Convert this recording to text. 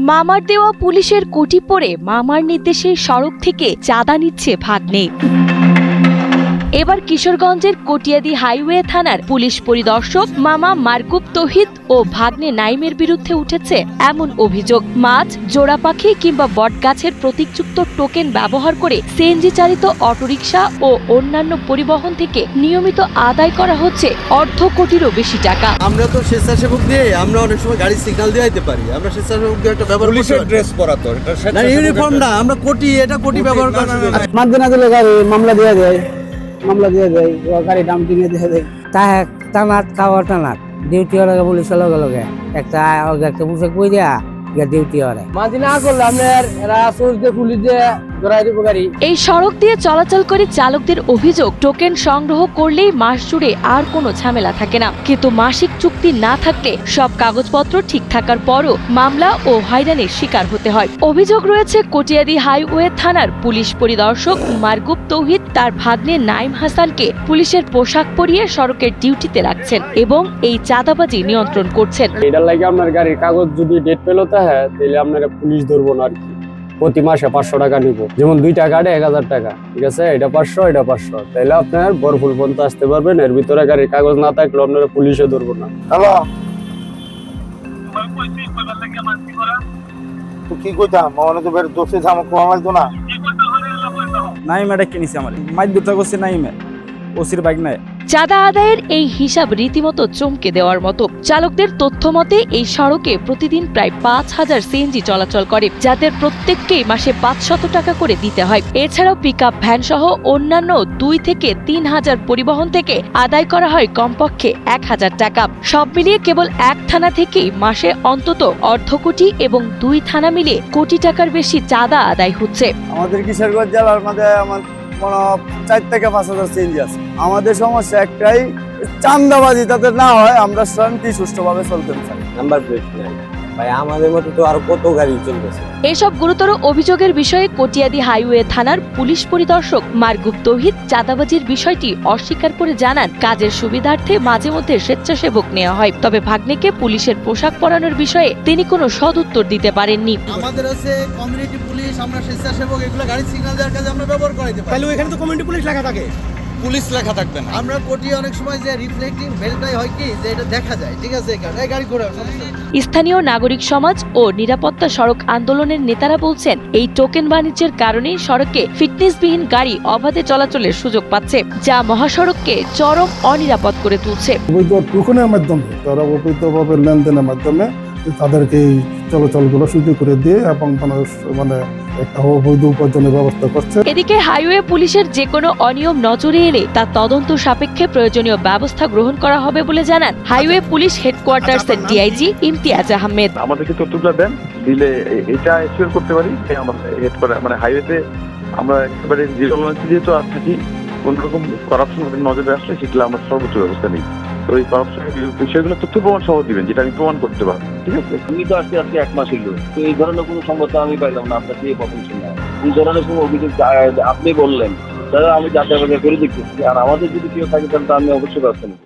মামার দেওয়া পুলিশের কোটি পরে মামার নির্দেশে সড়ক থেকে চাঁদা নিচ্ছে ভাগ্নে। এবার কিশোরগঞ্জের কটিয়াদি হাইওয়ে থানার পুলিশ পরিদর্শক মামা মারকুব তৌহিদ ও ভাগ্নে নাইমের বিরুদ্ধে উঠেছে এমন অভিযোগ। মাছ, জোড়া পাখি কিংবা বটগাছের প্রতীকযুক্ত টোকেন ব্যবহার করে সিএনজি চালিত অটোরিকশা ও অন্যান্য পরিবহন থেকে নিয়মিত আদায় করা হচ্ছে অর্ধ কোটিরও বেশি টাকা। আমরা তো স্বেচ্ছাসেবক দিয়ে আমরা অনেক সময় গাড়ি সিগন্যাল দিয়ে দিতে পারি। আমরা স্বেচ্ছাসেবক দিয়ে একটা ব্যবহার পুলিশের ড্রেস পরা তো না, ইউনিফর্ম না, আমরা কোটি ব্যবহার করা। মাঝ না দিলে গাড়ি মামলা দিয়ে দেয়, গাড়ি ডাম্পিং এ দিয়ে দেয়। টানাত খাওয়া টানাত ডিউটি হলে পুলিশের লগে লগে একটা পোশাক বই দেয়া ডিউটি হলে মাঝে না করলে আমরা সোর্স দিয়ে পুলিশ দিয়ে ধরাই দিব গাড়ি। এই সড়ক দিয়ে চলাচল করে চালকদের অভিযোগ, টোকেন সংগ্রহ করলেই মাস জুড়ে আর কোনো ঝামেলা থাকে না, কিন্তু মাসিক চুক্তি না থাকলে সব কাগজপত্র ঠিক থাকার পরও মামলা ও হয়রানির শিকার হতে হয়। অভিযোগ রয়েছে কটিয়াদি হাইওয়ে থানার পুলিশ পরিদর্শক মারকুব তৌহিদ তার ভাগ্নে নাইম হাসানকে পুলিশের পোশাক পরিয়ে সড়কের ডিউটিতে রাখছেন এবং এই চাঁদাবাজি নিয়ন্ত্রণ করছেন। এটার লাগে আপনার গাড়ির কাগজ যদি ডেট পেলোতে হয় তাহলে আপনারা পুলিশ ধরবো না আর কি। প্রতি মাসে 500 টাকা নিব, যেমন 2টা গাড়ি 1000 টাকা, ঠিক আছে? এটা 500 এটা 500, তাইলে আপনার বরফুল পর্যন্ত আসতে পারবেন। এর ভিতরে গাড়ির কাগজ না থাকলে আপনারা পুলিশে ধরবো না। হ্যালো, কি কইতাম মানে তো বের দোষে জামা কমাইল তো না। নাইম এটা কিনেছি আমার মাইক দুটা করছে নাইমে ওসির বাইক নাই। চাঁদা আদায়ের এই হিসাব রীতিমতো চমকে দেওয়ার মতো। চালকদের তথ্য মতে এই সড়কে প্রতিদিন প্রায় 5000 সিএনজি চলাচল করে, যাদের প্রত্যেককেই মাসে 500 টাকা করে দিতে হয়। এছাড়াও পিকআপ ভ্যান সহ অন্যান্য 2 থেকে 3000 পরিবহন থেকে আদায় করা হয় কমপক্ষে 1000 টাকা। সব মিলিয়ে কেবল এক থানা থেকেই মাসে অন্তত অর্ধ কোটি এবং 2 থানা মিলিয়ে কোটি টাকার বেশি চাঁদা আদায় হচ্ছে। আমাদের কিশোরগঞ্জ জেলার মধ্যে আমার 4 থেকে 5000 সিএনজি আছে। আমাদের সমস্যা একটাই, চাঁদাবাজি যাতে না হয়, আমরা শান্তি সুষ্ঠুভাবে চলতে চাই। নাম্বার প্লেট নাই ভাই, আমাদের মতো তো আর কত গাড়ি চলতেছে। এসব গুরুতর অভিযোগের বিষয়ে কটিয়াদি হাইওয়ে থানার পুলিশ পরিদর্শক মারকুব তৌহিদ চাঁদাবাজির বিষয়টি অস্বীকার করে জানান, কাজের সুবিধার্থে মাঝে মধ্যে স্বেচ্ছাসেবক নেওয়া হয়, তবে ভাগ্নেকে পুলিশের পোশাক পরানোর বিষয়ে তিনি কোনো সদুত্তর দিতে পারেননি। আমাদের আছে কমিউনিটি পুলিশ, আমরা স্বেচ্ছাসেবক, এগুলো গাড়ি সিগন্যাল দেওয়ার কাজে আমরা ব্যবহার করাইতে পারি। তাহলে এখানে তো কমিউনিটি পুলিশ লেখা থাকে, পুলিশ লেখা থাকবে না। আমরা কোটি অনেক সময় যে রিফ্লেক্টিং ভেলটাই হয় কি যে এটা দেখা যায়, ঠিক আছে? এই গাড়ি ঘোরা স্থানীয় নাগরিক সমাজ ও নিরাপত্তা সড়ক আন্দোলনের নেতারা বলছেন, এই টোকেন বাণিজ্যের কারণেই সড়কে ফিটনেসবিহীন গাড়ি অবাধে চলাচলের সুযোগ পাচ্ছে, যা মহাসড়ককে চরম অনিরাপদ করে তুলছে। অবৈধ টোকনের মাধ্যমে, তারা অবৈধভাবে লেনদেনের মাধ্যমে তাদেরকে এই চলাচলগুলো সুযোগ করে দিয়ে এবং মানে একটা অবৈধ উপার্জনের ব্যবস্থা করছে। এদিকে হাইওয়ে পুলিশের যে কোনো অনিয়ম নজরে এলে তা তদন্ত সাপেক্ষে প্রয়োজনীয় ব্যবস্থা গ্রহণ করা হবে বলে জানান হাইওয়ে পুলিশ হেডকোয়ার্টার্সের ডিআইজি ইমতিয়াজ আহমেদ। আমাদেরকে তথ্যগুলো দেন, দিলে এটা এনশিওর করতে পারি যে আমাদের হেডকোয়ার্টার মানে হাইওয়েতে আমরা একেবারে জিরো টলারেন্স যেহেতু থাকি, কোনো রকম করাপশন নজরে আসলে সেগুলো আমরা সর্বোচ্চ ব্যবস্থা নিই। তো এই করাপশনের বিষয়গুলো তথ্য প্রমাণ সহ দিবেন, যেটা আমি প্রমাণ করতে পারবো, ঠিক আছে? আমি তো আজকে 1 মাস হইল, তো এই ধরনের কোনো সংবাদ আমি পাইলাম না। আপনার দিয়ে প্রথম শুনলাম এই ধরনের কোনো অভিযোগ আপনি বললেন, তাহলে আমি যাচাই বাছাই করে দেখতেছি। আর আমাদের যদি কেউ থাকে তাহলে আমি অবশ্যই ব্যবস্থা নিই।